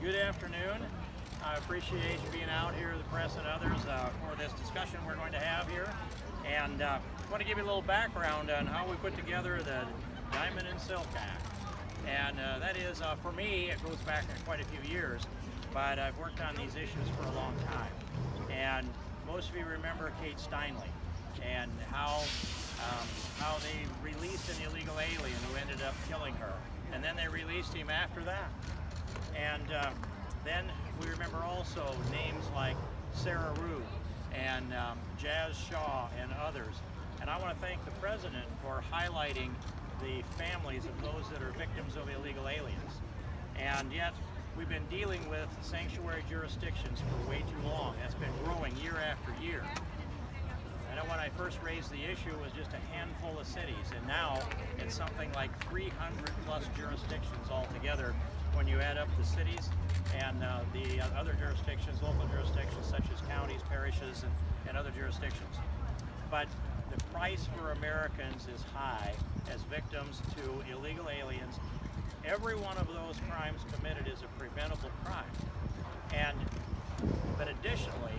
Good afternoon. I appreciate you being out here, the press and others, for this discussion we're going to have here. And I want to give you a little background on how we put together the Diamond and Silk Act. And that is, for me, it goes back quite a few years, but I've worked on these issues for a long time. And most of you remember Kate Steinle and how they released an illegal alien who ended up killing her. And then they released him after that. And then we remember also names like Sarah Rue and Jazz Shaw and others. And I want to thank the President for highlighting the families of those that are victims of illegal aliens. And yet, we've been dealing with sanctuary jurisdictions for way too long. That's been growing year after year. I know when I first raised the issue, it was just a handful of cities, and now it's something like 300 plus jurisdictions altogether when you add up the cities and the other jurisdictions, local jurisdictions such as counties, parishes, and other jurisdictions. But the price for Americans is high as victims to illegal aliens. Every one of those crimes committed is a preventable crime. But additionally,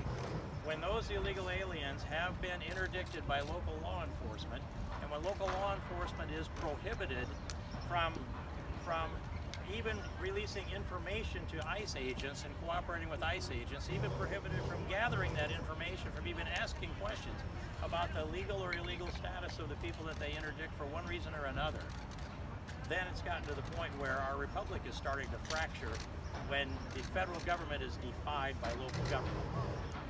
when those illegal aliens have been interdicted by local law enforcement, and when local law enforcement is prohibited from even releasing information to ICE agents and cooperating with ICE agents, even prohibited from gathering that information, from even asking questions about the legal or illegal status of the people that they interdict for one reason or another, then it's gotten to the point where our republic is starting to fracture when the federal government is defied by local government.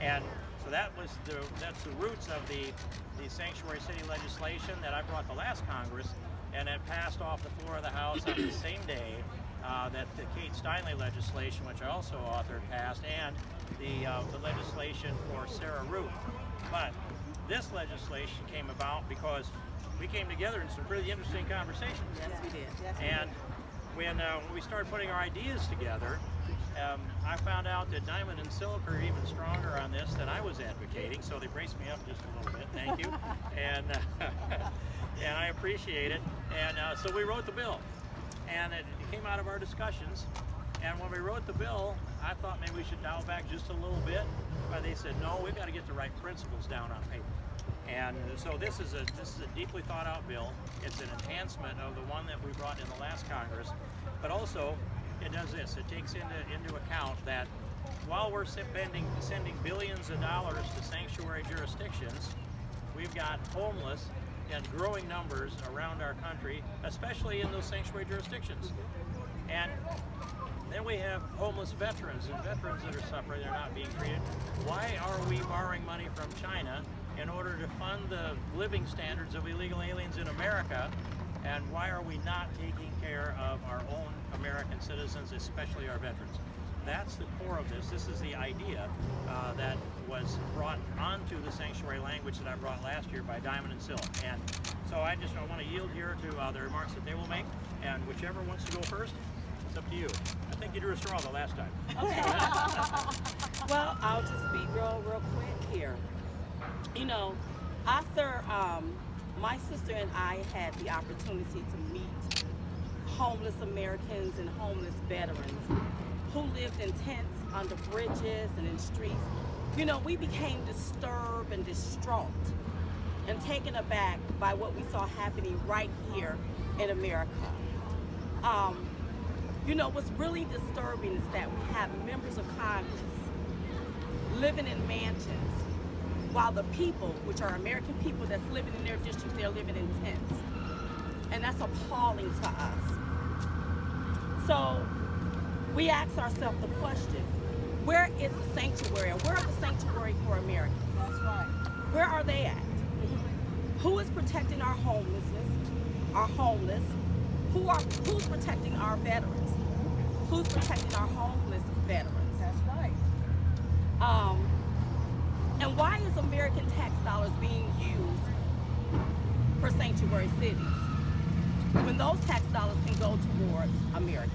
And so that's the roots of the sanctuary city legislation that I brought the last Congress, and it passed off the floor of the House on the same day that the Kate Steinle legislation, which I also authored, passed, and the legislation for Sarah Rue. But this legislation came about because we came together in some pretty interesting conversations. Yes, we did. Yes, and when we started putting our ideas together, I found out that Diamond and Silk are even stronger on this than I was advocating, so they braced me up just a little bit. Thank you. And I appreciate it. And so we wrote the bill, and it came out of our discussions. And when we wrote the bill, I thought maybe we should dial back just a little bit, but they said, no, we've got to get the right principles down on paper. And so this is a deeply thought out bill. It's an enhancement of the one that we brought in the last Congress, but also it does this. It takes into account that while we're sending billions of dollars to sanctuary jurisdictions, we've got homeless in growing numbers around our country, especially in those sanctuary jurisdictions. And then we have homeless veterans and veterans that are suffering, they're not being treated. Why are we borrowing money from China in order to fund the living standards of illegal aliens in America? And why are we not taking care of our own American citizens, especially our veterans? That's the core of this. This is the idea that was brought onto the sanctuary language that I brought last year by Diamond and Silk. And so I want to yield here to the remarks that they will make, and whichever wants to go first, it's up to you. I think you drew a straw the last time. Okay. Well, I'll just be real quick here. You know, after my sister and I had the opportunity to meet homeless Americans and homeless veterans who lived in tents under bridges and in streets, you know, we became disturbed and distraught and taken aback by what we saw happening right here in America. You know, what's really disturbing is that we have members of Congress living in mansions while the people, which are American people that's living in their districts, they're living in tents. And that's appalling to us. So we ask ourselves the question, where is the sanctuary? Where are the sanctuary for Americans? That's right. Where are they at? Who is protecting our homelessness, our homeless? Who's protecting our veterans? Who's protecting our homeless veterans? That's right. And why is American tax dollars being used for sanctuary cities when those tax dollars can go towards Americans?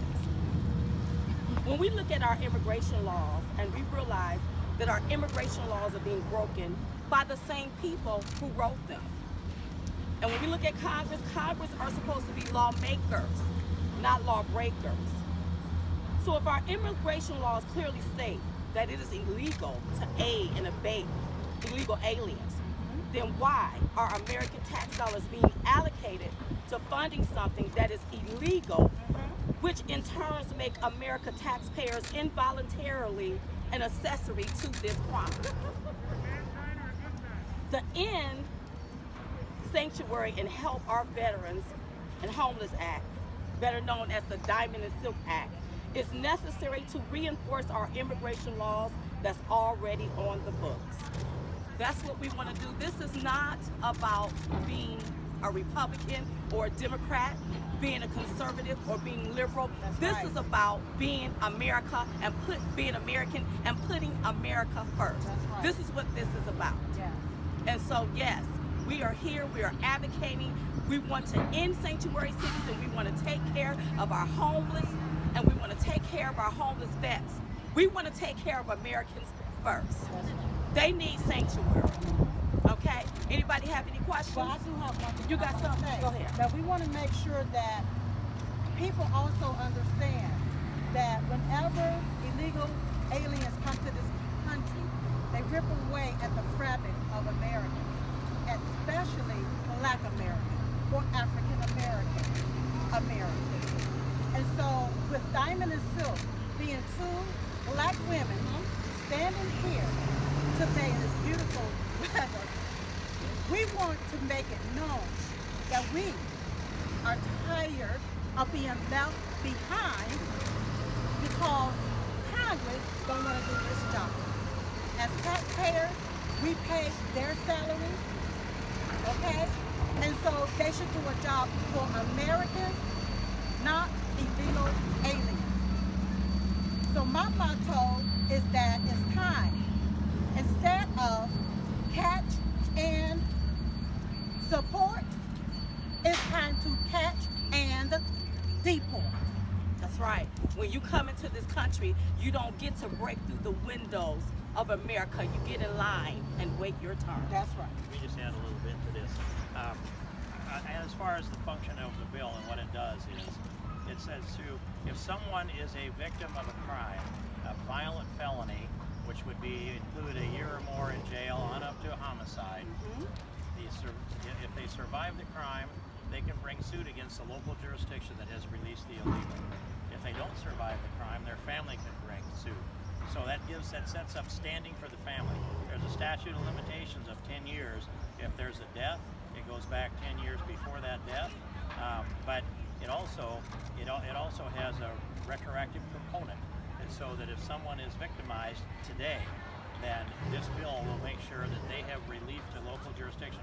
When we look at our immigration laws and we realize that our immigration laws are being broken by the same people who wrote them. And when we look at Congress, Congress are supposed to be lawmakers, not lawbreakers. So if our immigration laws clearly state that it is illegal to aid and abet illegal aliens, then why are American tax dollars being allocated to funding something that is illegal, which in turn make American taxpayers involuntarily an accessory to this crime? The End Sanctuary and Help Our Veterans and Homeless Act, better known as the Diamond and Silk Act, is necessary to reinforce our immigration laws that's already on the books. That's what we want to do. This is not about being a Republican or a Democrat, being a conservative or being liberal. This is about being America and being American and putting America first. This is what this is about. And so yes, we are here, we are advocating, we want to end sanctuary cities, and we want to take care of our homeless, and we want to take care of our homeless vets. We want to take care of Americans first. They need sanctuary. Okay? Anybody have any questions? Well, I do have one thing. You got something? Go ahead. Now, we want to make sure that people also understand that whenever illegal aliens come to this country, they rip away at the fabric of Americans, especially Black Americans or African Americans. And so, with Diamond and Silk being two Black women standing here today in this beautiful weather, we want to make it known that we are tired of being left behind because Congress don't want to do this job. As taxpayers, we pay their salary, okay? And so they should do a job for Americans, not illegal aliens. So my motto is that it's time, instead of catch and support, it's time to catch and deport. That's right. When you come into this country, you don't get to break through the windows of America. You get in line and wait your turn. That's right. Let me just add a little bit to this. As far as the function of the bill and what it does is, it says if someone is a victim of a crime, a violent felony, which would include a year or more in jail on up to a homicide, if they survive the crime, they can bring suit against the local jurisdiction that has released the illegal. If they don't survive the crime, their family can bring suit. So that sets up standing for the family. There's a statute of limitations of 10 years. If there's a death, it goes back 10 years before that death. But it also has a retroactive component, and so that if someone is victimized today, then this bill will make sure that they have relief to local jurisdiction.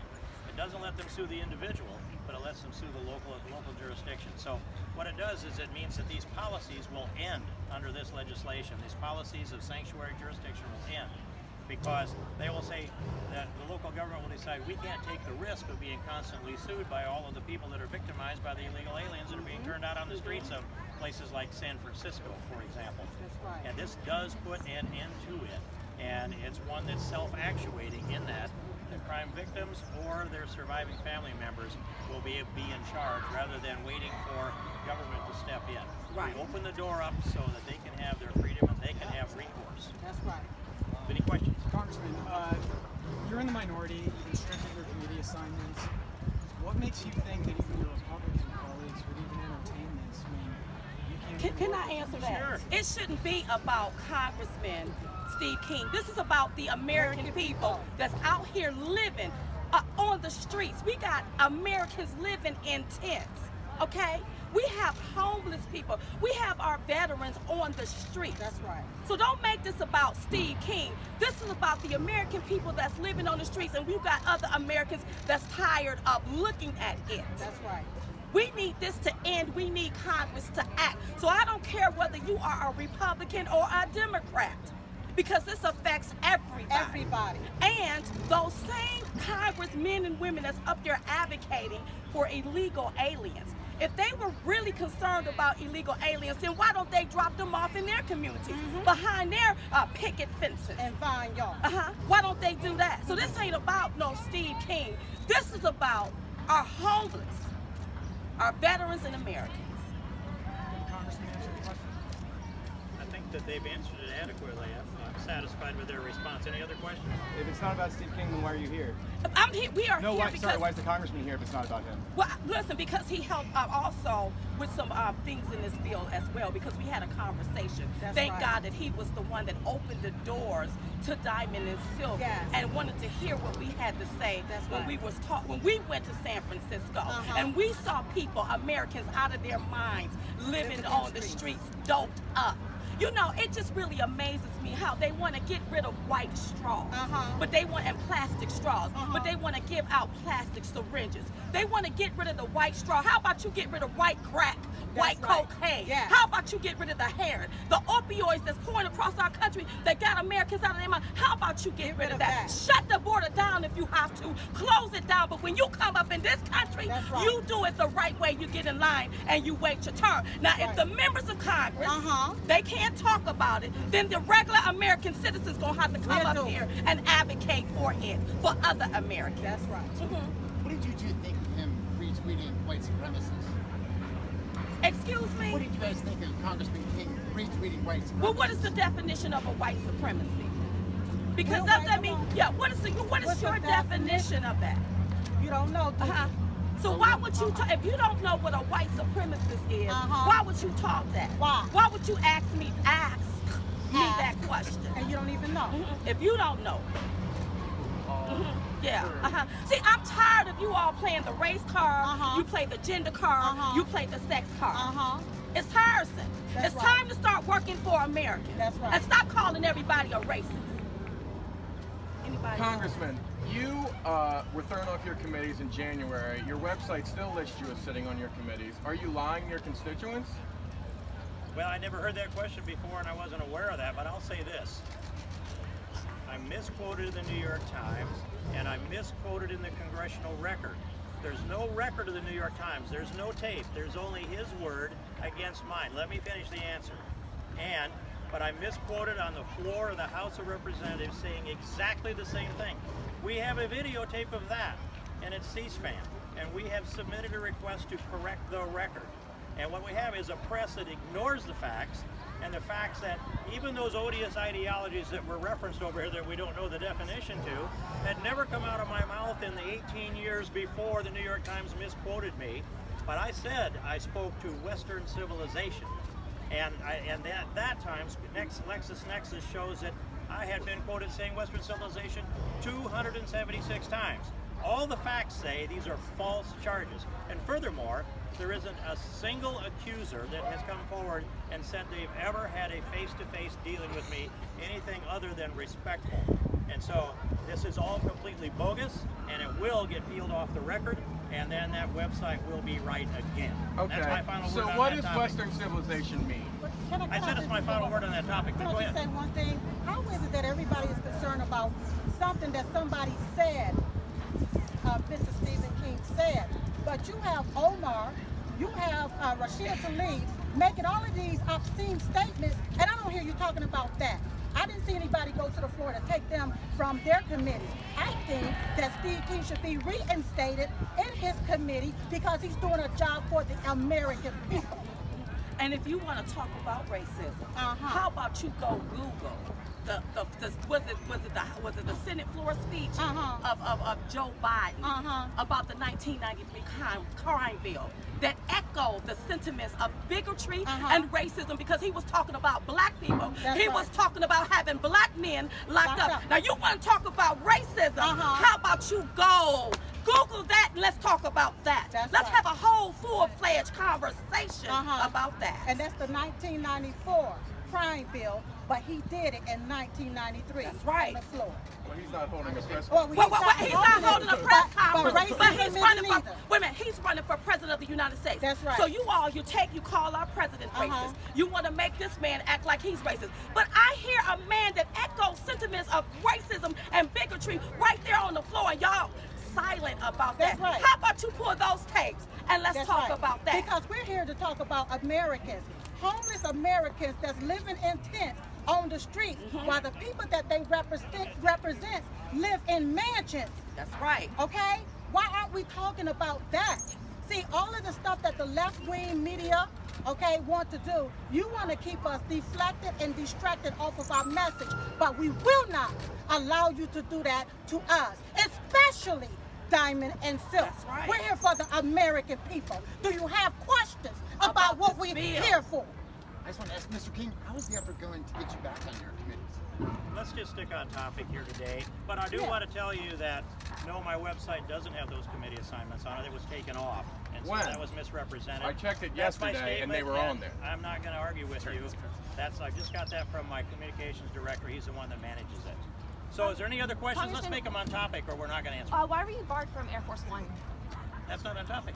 It doesn't let them sue the individual, but it lets them sue the local jurisdiction. So what it does is it means that these policies will end under this legislation. These policies of sanctuary jurisdiction will end, because they will say that the local government will decide we can't take the risk of being constantly sued by all of the people that are victimized by the illegal aliens that are being turned out on the streets of places like San Francisco, for example. That's right. And this does put an end to it, and it's one that's self-actuating in that the crime victims or their surviving family members will be in charge rather than waiting for government to step in. Right. We open the door up so that they can have their freedom and they can have recourse. That's right. Any questions? Congressman, you're in the minority, you've restricted your committee assignments. What makes you think that even your Republican colleagues would even entertain this? I mean, you Can I answer that? Sure. It shouldn't be about Congressman Steve King. This is about the American people that's out here living on the streets. We got Americans living in tents, okay? We have homeless people. We have our veterans on the streets. That's right. So don't make this about Steve King. This is about the American people that's living on the streets, and we've got other Americans that's tired of looking at it. That's right. We need this to end. We need Congress to act. So I don't care whether you are a Republican or a Democrat, because this affects everybody. Everybody. And those same congressmen and women that's up there advocating for illegal aliens, if they were really concerned about illegal aliens, then why don't they drop them off in their communities, behind their picket fences? And vineyards. Why don't they do that? So this ain't about no Steve King. This is about our homeless, our veterans and Americans. Congressman, answer the question. that they've answered it adequately. I'm satisfied with their response. Any other questions? If it's not about Steve King, then why are you here? I'm here. We are No, here why, because. sorry, why is the congressman here if it's not about him? Well, listen, because he helped also with some things in this field as well, because we had a conversation. Thank God that he was the one that opened the doors to Diamond and Silk and wanted to hear what we had to say when we was when we went to San Francisco and we saw people, Americans, out of their minds, living on the streets, doped up. You know, it just really amazes me how they want to get rid of white straws, but they want, and plastic straws, but they want to give out plastic syringes. They want to get rid of the white straw. How about you get rid of white crack, white cocaine? How about you get rid of the heroin, the opioids that's pouring across our country that got Americans out of their mind? How about you get rid of that? Shut the border down if you have to. Close it down. But when you come up in this country, you do it the right way. You get in line and you wait your turn. Now, if the members of Congress, they can't talk about it, then the regular American citizens gonna have to come up here and advocate for it for other Americans. That's right. What did you two think of him retweeting white supremacists? Excuse me? What did you guys think of Congressman King retweeting white supremacists? Well, what is the definition of a white supremacy? Because I mean, what is your definition of that? You don't know. So why would you talk, if you don't know what a white supremacist is, why would you talk that? Why would you ask me that question? And you don't even know. If you don't know. See, I'm tired of you all playing the race card, you play the gender card, you play the sex card. It's tiresome. It's time to start working for Americans. And stop calling everybody a racist. Anybody Congressman, you were thrown off your committees in January. Your website still lists you as sitting on your committees. Are you lying to your constituents? Well, I never heard that question before and I wasn't aware of that, but I'll say this. I misquoted in the New York Times and I misquoted in the Congressional Record. There's no record of the New York Times. There's no tape. There's only his word against mine. Let me finish the answer. But I misquoted on the floor of the House of Representatives saying exactly the same thing. We have a videotape of that, and it's C-SPAN, and we have submitted a request to correct the record. And what we have is a press that ignores the facts, and the facts that even those odious ideologies that were referenced over here that we don't know the definition to, had never come out of my mouth in the 18 years before the New York Times misquoted me. But I said I spoke to Western civilization. And at that time, LexisNexis shows that I had been quoted saying Western civilization 276 times. All the facts say these are false charges. And furthermore, there isn't a single accuser that has come forward and said they've ever had a face-to-face dealing with me, anything other than respectful. And so this is all completely bogus, and it will get peeled off the record, and then that website will be right again. Okay. That's my final word on so what that does topic. Western civilization mean? I said it's my final word on that topic, but Can go I just ahead. say one thing? How is it that everybody is concerned about something that somebody said, Mr. Stephen King said, but you have Omar, you have Rashida Tlaib making all of these obscene statements, and I don't hear you talking about that. I didn't see anybody go to the floor to take them from their committees. I think that Steve King should be reinstated in his committee because he's doing a job for the American people. And if you want to talk about racism, how about you go Google was it the Senate floor speech of Joe Biden about the 1993 crime bill that echoed the sentiments of bigotry and racism, because he was talking about black people. He was talking about having black men locked up. Now you want to talk about racism, how about you go Google that and let's talk about that. Let's have a whole full-fledged conversation about that. And that's the 1994 crime bill, but he did it in 1993. That's right. On the floor. Well, he's not holding a press conference. He's not holding a press conference, but he's running for, wait a minute, he's running for president of the United States. That's right. So you call our president racist. You want to make this man act like he's racist. But I hear a man that echoes sentiments of racism and bigotry right there on the floor, and y'all silent about that. Right. How about you pull those tapes and let's talk about that? Because we're here to talk about Americans, homeless Americans that's living in tents on the streets, while the people that they represent live in mansions. That's right. Okay? Why aren't we talking about that? See, all of the stuff that the left-wing media, okay, want to do, you want to keep us deflected and distracted off of our message, but we will not allow you to do that to us, especially Diamond and Silk. That's right. We're here for the American people. Do you have questions about what we're here for? I just want to ask Mr. King, how is the effort going to get you back on your committees? Let's just stick on topic here today. But I do want to tell you that, no, my website doesn't have those committee assignments on it. It was taken off. And so that was misrepresented. I checked it That's my yesterday and statement, they were on there. I'm not going to argue with you. I just got that from my communications director. He's the one that manages it. So is there any other questions? Let's make them on topic or we're not going to answer. Why were you barred from Air Force One? That's not on topic.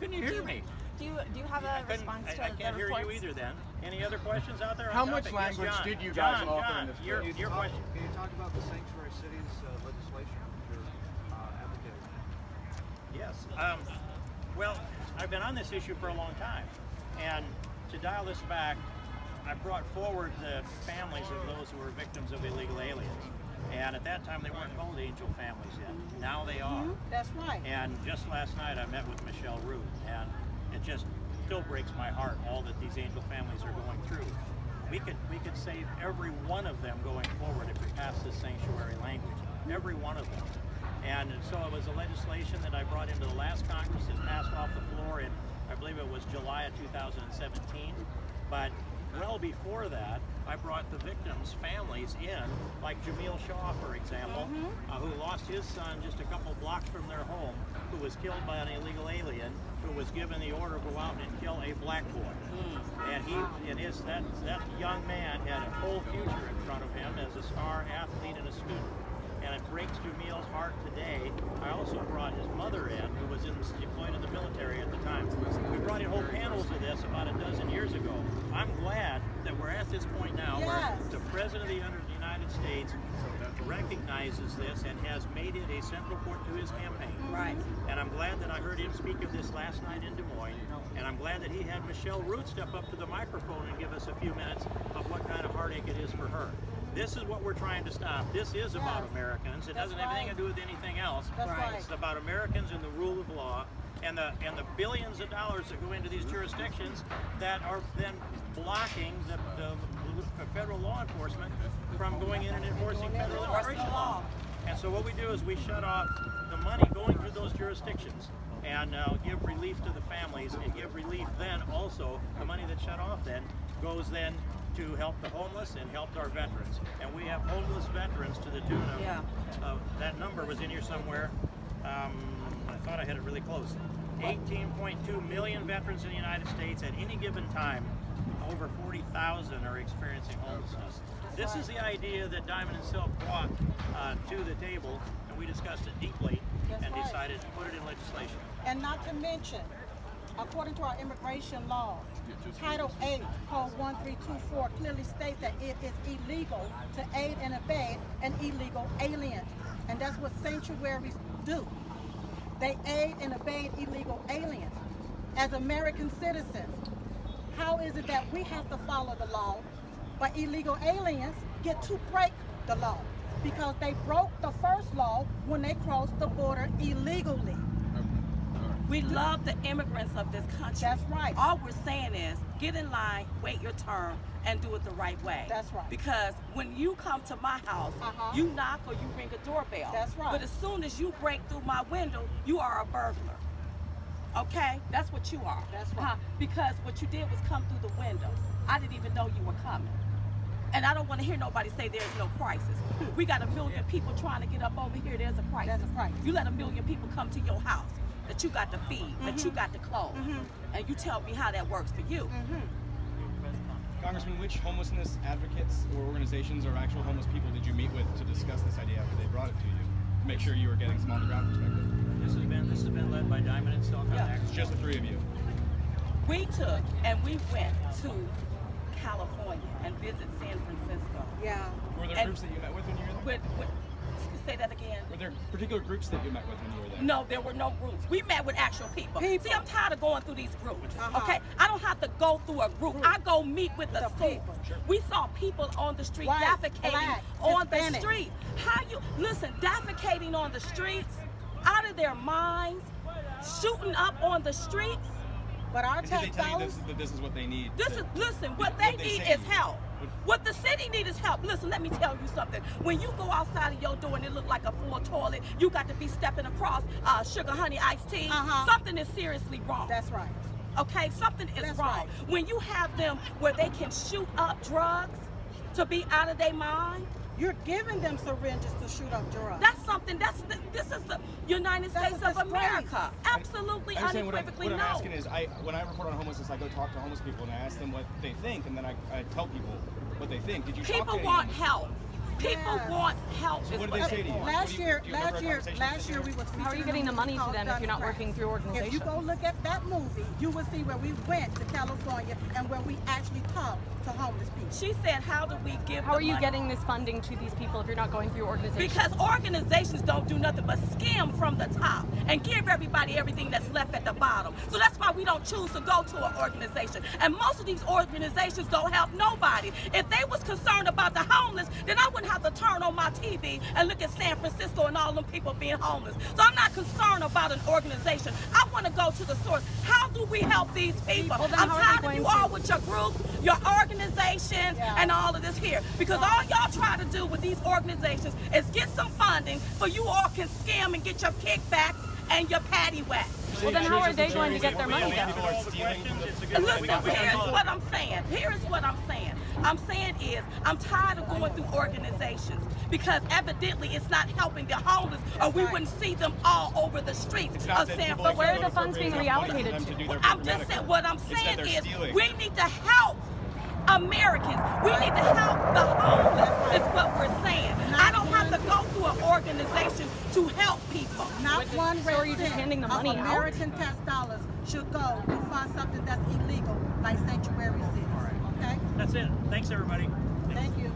Couldn't you hear me? Do you have a response to I can't hear you either then. Any other questions out there on How topic? much language Yes, John. did you guys John, offer in this your question. Can you talk about the Sanctuary Cities legislation you're advocating? Yes. Well, I've been on this issue for a long time. And to dial this back, I brought forward the families of those who were victims of illegal aliens. And at that time, they weren't called angel families yet. Now they are. That's right. And just last night, I met with Michelle Root, and it just still breaks my heart, all that these angel families are going through. We could save every one of them going forward if we pass this sanctuary language. Every one of them. And so it was a legislation that I brought into the last Congress that passed off the floor in, I believe it was July of 2017. But well before that, I brought the victims' families in, like Jamil Shaw, for example, who lost his son just a couple blocks from their home, who was killed by an illegal alien, who was given the order to go out and kill a black boy. And that young man had a whole future in front of him as a star athlete and a student. And it breaks Jamil's heart today. I also brought his mother in, who was deployed in the military at the time. We brought in whole panels of this about a dozen years ago. I'm glad that we're at this point now where the President of the United States recognizes this and has made it a central point to his campaign. Right. And I'm glad that I heard him speak of this last night in Des Moines. And I'm glad that he had Michelle Root step up to the microphone and give us a few minutes of what kind of heartache it is for her. This is what we're trying to stop. This is about Americans. It doesn't have anything to do with anything else. It's about Americans and the rule of law and the billions of dollars that go into these jurisdictions that are then blocking the federal law enforcement from going in and enforcing federal immigration law. And so what we do is we shut off the money going through those jurisdictions and give relief to the families and give relief then also, the money that's shut off then goes then to help the homeless and help our veterans. And we have homeless veterans to the tune of, that number was in here somewhere, I thought I had it really close. 18.2 million veterans in the United States at any given time. Over 40,000 are experiencing homelessness. This is the idea that Diamond and Silk brought to the table, and we discussed it deeply and decided to put it in legislation. And not to mention, according to our immigration law, Title 8, Code 1324 clearly states that it is illegal to aid and abet an illegal alien. And that's what sanctuaries do. They aid and abet illegal aliens. As American citizens, how is it that we have to follow the law, but illegal aliens get to break the law? Because they broke the first law when they crossed the border illegally. We love the immigrants of this country. That's right. All we're saying is get in line, wait your turn, and do it the right way. That's right. Because when you come to my house, you knock or you ring a doorbell. That's right. But as soon as you break through my window, you are a burglar. Okay? That's what you are. That's right. Because what you did was come through the window. I didn't even know you were coming. And I don't want to hear nobody say there's no crisis. We got a million people trying to get up over here. There's a crisis. That's a crisis. You let a million people come to your house that you got to feed, that you got to clothe, and you tell me how that works for you. Congressman, which homelessness advocates or organizations or actual homeless people did you meet with to discuss this idea after they brought it to you? To make sure you were getting some on-the-ground perspective. This has been led by Diamond and Silk. It's just the three of you. We took and we went to California and visit San Francisco. Yeah. Were there groups that you met with when you were there? Say that again. Were there particular groups that you met with when you were there? No, there were no groups. We met with actual people. See, I'm tired of going through these groups. Okay, I don't have to go through a group. I go meet with the people. Sure. We saw people on the street defecating on the street. How you listen? Defecating on the streets, out of their minds, shooting up on the streets. But our And did they tax tell you dollars. this is what they need? Listen, what they need is help. What the city needs is help. Listen, let me tell you something. When you go outside of your door and it look like a full toilet, you got to be stepping across sugar honey iced tea. Something is seriously wrong. That's right. Okay, something is That's wrong. right. When you have them where they can shoot up drugs to be out of their mind, You're giving them syringes to shoot up drugs. that's something. This is the United That's States a of disgrace. America. Absolutely, I understand unequivocally what I'm no. asking is, when I report on homelessness, I go talk to homeless people and I ask them what they think, and then I tell people what they think. Did you talk to People anyone? want help. People Yes. want help. So is what did they say to you? Last Do you year, remember a conversation last year with we them? was. How are you getting the money to them if you're not working through If you go organizations? look at that movie, you will see where we went to California and where we actually talked to homeless people. She said, "How do we give?" How the are you money? getting this funding to these people if you're not going through organizations? Because organizations don't do nothing but skim from the top and give everybody everything that's left at the bottom. So that's why we don't choose to go to an organization. And most of these organizations don't help nobody. If they was concerned about the homeless, then I wouldn't have to turn on my TV and look at San Francisco and all them people being homeless. So I'm not concerned about an organization. I want to go to the source. How do we help these people? Well, then I'm how are they tired of going you to? all with your groups, your organizations, and all of this here. Because all y'all try to do with these organizations is get some funding so you all can scam and get your kickbacks and your patty whack. Well, then how are they going to get their money then? People are stealing from the Listen, here's what I'm saying. Here's what I'm saying. I'm saying is, I'm tired of going through organizations because evidently it's not helping the homeless or we wouldn't see them all over the streets It's of not that San people Francisco. where are the funds being appropriate enough money for reallocated them to? do their I'm program just medical. saying, what I'm It's that saying they're is stealing. we need to help Americans. We need to help the homeless is what we're saying. I don't have to go through an organization to help people. Not one So are you just cent handing the of money out? American tax dollars should go to fund something that's illegal like Sanctuary cities. Okay? That's it. Thanks, everybody. Thank you.